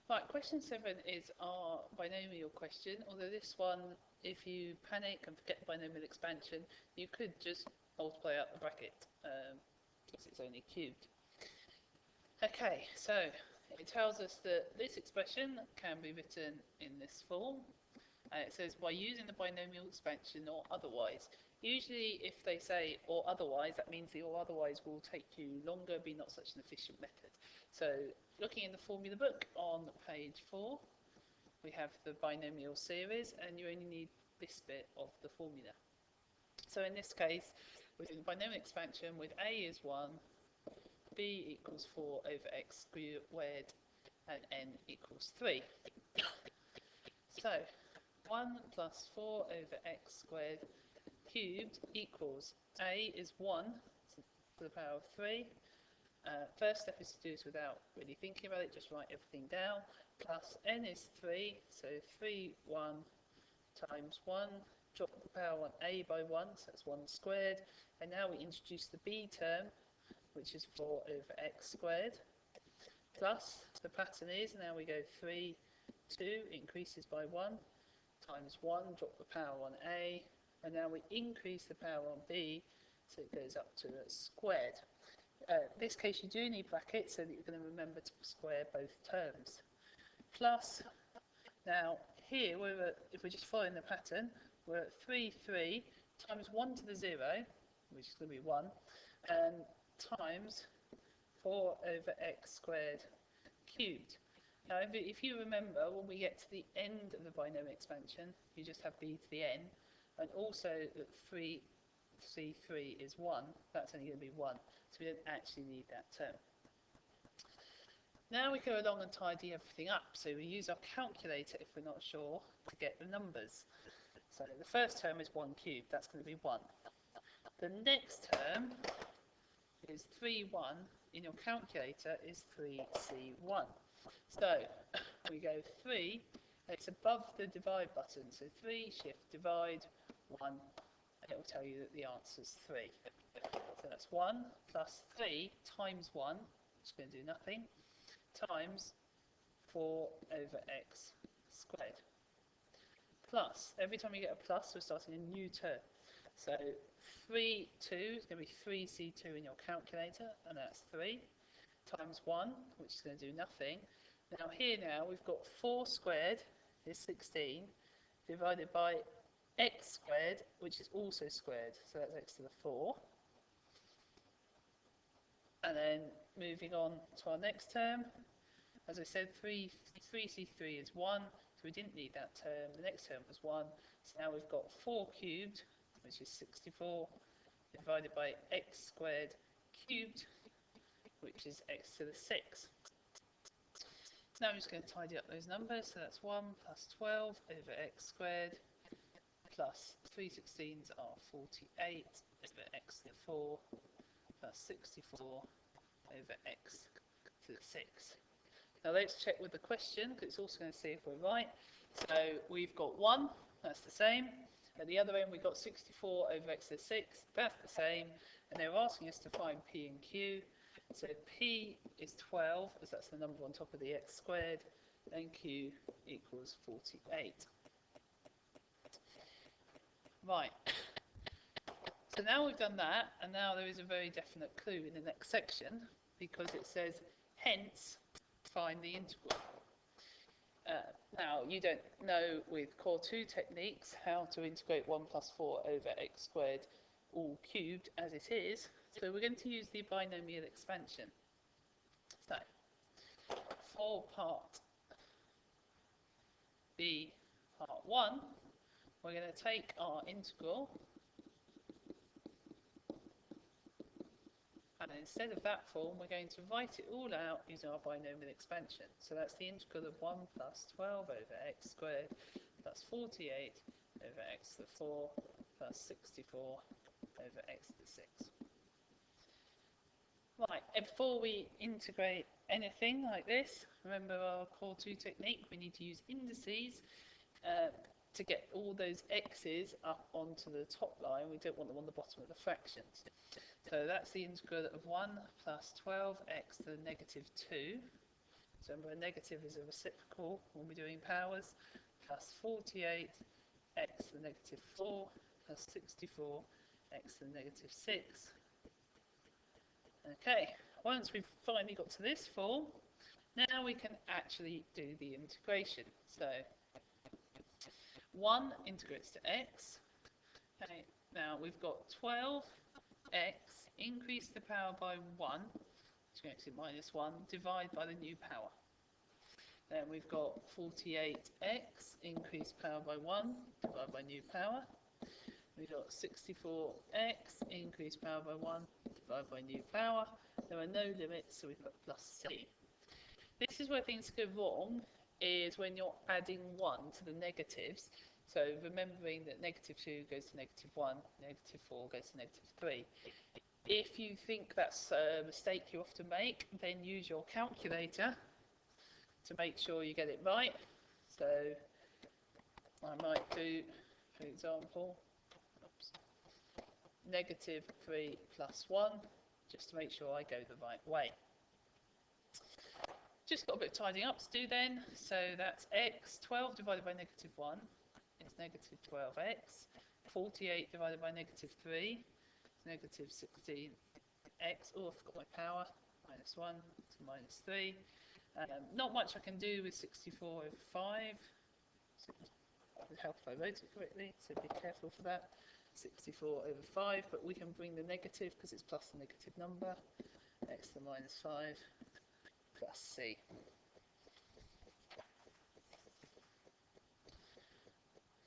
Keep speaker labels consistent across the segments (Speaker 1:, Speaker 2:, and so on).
Speaker 1: Right, question 7 is our binomial question, although this one, if you panic and forget the binomial expansion, you could just multiply out the bracket, because it's only cubed. Okay, so it tells us that this expression can be written in this form. It says by using the binomial expansion or otherwise. Usually if they say or otherwise, that means the or otherwise will take you longer, be not such an efficient method. So looking in the formula book on page 4, we have the binomial series and you only need this bit of the formula. So in this case, within the binomial expansion with a is 1, b equals 4 over x squared and n equals 3. So 1 plus 4 over x squared cubed equals a is 1 to the power of 3. First step is to do this without really thinking about it, just write everything down. Plus n is 3, so 3, 1 times 1, drop the power on a by 1, so that's 1 squared. And now we introduce the b term, which is 4 over x squared. Plus, the pattern is, now we go 3, 2, increases by 1, times 1, drop the power on a, and now we increase the power on b, so it goes up to a squared. In this case you do need brackets so that you're going to remember to square both terms. Plus, now here, if we're just following the pattern, we're at 3, 3 times 1 to the 0, which is going to be 1, and times 4 over x squared cubed. Now, if you remember, when we get to the end of the binomial expansion, you just have b to the n, and also that 3 C3 is 1, that's only going to be 1, so we don't actually need that term. Now we go along and tidy everything up, so we use our calculator if we're not sure to get the numbers. So the first term is 1 cubed, that's going to be 1. The next term is 3, 1, in your calculator is 3C1. So we go 3, it's above the divide button, so 3, shift, divide, 1, and it will tell you that the answer is 3. So that's 1 plus 3 times 1, which is going to do nothing, times 4 over x squared. Plus, every time you get a plus, we're starting a new term. So 3, 2 is going to be 3C2 in your calculator, and that's 3, times 1, which is going to do nothing. Now here we've got 4 squared is 16, divided by x squared, which is also squared, so that's x to the 4. And then moving on to our next term, as I said, 3C3 is 1, so we didn't need that term. The next term was 1, so now we've got 4 cubed, which is 64, divided by x squared cubed, which is x to the 6. So now I'm just going to tidy up those numbers, so that's 1 plus 12 over x squared, plus 3 16s are 48 over x to the 4, plus 64 over x to the 6. Now let's check with the question, because it's also going to see if we're right. So we've got 1, that's the same. At the other end we've got 64 over x to the 6, that's the same. And they're asking us to find p and q. So p is 12, as that's the number on top of the x squared, and q equals 48. Right, so now we've done that, and now there is a very definite clue in the next section, because it says, hence, find the integral. Now, you don't know with core 2 techniques how to integrate 1 plus 4 over x squared all cubed as it is, so we're going to use the binomial expansion. So, for part B, part 1, we're going to take our integral, and instead of that form, we're going to write it all out using our binomial expansion. So that's the integral of 1 plus 12 over x squared plus 48 over x to the 4 plus 64 over x to the 6. Right, and before we integrate anything like this, remember our core 2 technique, we need to use indices to get all those x's up onto the top line. We don't want them on the bottom of the fractions. So that's the integral of 1 plus 12x to the negative 2. So remember, a negative is a reciprocal when we're doing powers. Plus 48 x to the negative 4 plus 64 x to the negative 6. Okay, once we've finally got to this form, now we can actually do the integration. So 1 integrates to x. Okay, now we've got 12x increase the power by 1, which makes it minus 1, divide by the new power. Then we've got 48x increase power by 1, divide by new power. We've got 64x increase power by 1, divide by new power. There are no limits, so we put plus c. This is where things go wrong, is when you're adding 1 to the negatives. So remembering that negative 2 goes to negative 1, negative 4 goes to negative 3. If you think that's a mistake you often make, then use your calculator to make sure you get it right. So I might do, for example, negative 3 plus 1, just to make sure I go the right way. Just got a bit of tidying up to do then. So that's x, 12 divided by negative 1 is negative 12x. 48 divided by negative 3 is negative 16x. Oh, I forgot my power. Minus 1 to minus 3. Not much I can do with 64 over 5. It would help if I wrote it correctly, so be careful for that. 64 over 5, but we can bring the negative because it's plus a negative number. X to the minus 5 plus c.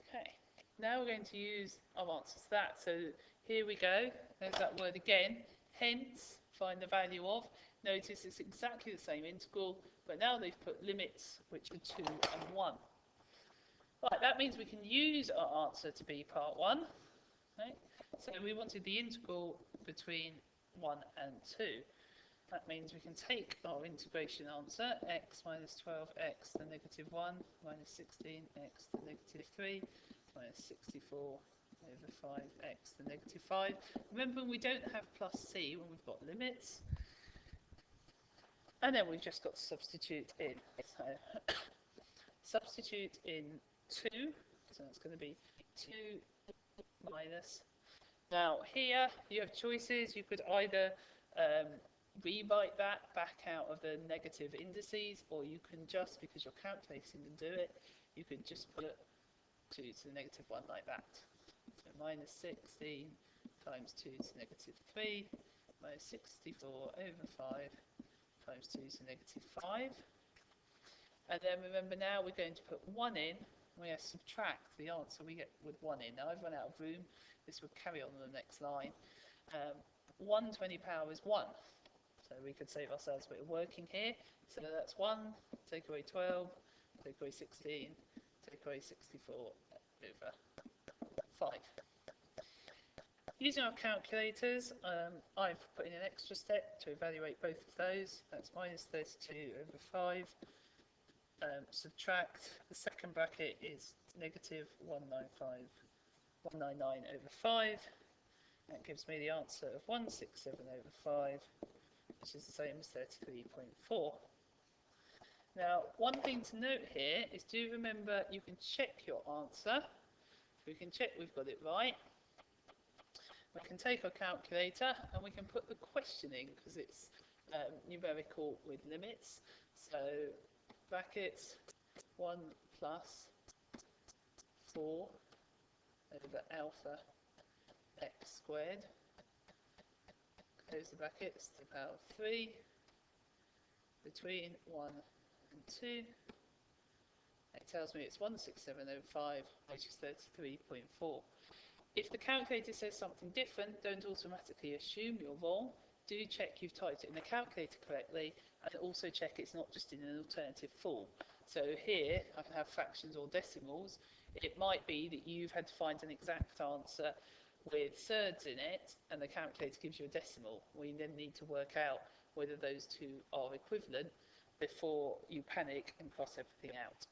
Speaker 1: Okay, now we're going to use our answers to that. So here we go. There's that word again. Hence, find the value of. Notice it's exactly the same integral, but now they've put limits, which are 2 and 1. Right, that means we can use our answer to be part 1. Okay? So we wanted the integral between 1 and 2. That means we can take our integration answer, x minus 12x to the negative 1 minus 16x to the negative 3 minus 64 over 5x to the negative 5. Remember, we don't have plus c when we've got limits. And then we've just got to substitute in. So substitute in 2, so that's going to be 2 minus. Now here you have choices. You could either rewrite that back out of the negative indices, or you can just, because you're calculating and do it, you could just put 2 to the negative 1 like that. So minus 16 times 2 to the negative 3 minus 64 over 5 times 2 to the negative 5. And then remember, now we're going to put 1 in. We have to subtract the answer we get with 1 in. Now I've run out of room. This would carry on the next line. 1 to any power is 1. So we could save ourselves a bit of working here. So that's 1, take away 12, take away 16, take away 64 over 5. Using our calculators, I've put in an extra step to evaluate both of those. That's minus 32 over 5. Subtract, the second bracket is negative 199 over 5. That gives me the answer of 167 over 5, which is the same as 33.4. Now, one thing to note here is, do remember you can check your answer. We can check we've got it right. We can take our calculator and we can put the question in, because it's numerical with limits. So brackets 1 plus 4 over alpha x squared, close the brackets, to the power of 3, between 1 and 2. It tells me it's 167 over 5, which is 33.4. If the calculator says something different, don't automatically assume you're wrong. Do check you've typed it in the calculator correctly, and also check it's not just in an alternative form. So here I can have fractions or decimals. It might be that you've had to find an exact answer with thirds in it, and the calculator gives you a decimal. We then need to work out whether those two are equivalent before you panic and cross everything out.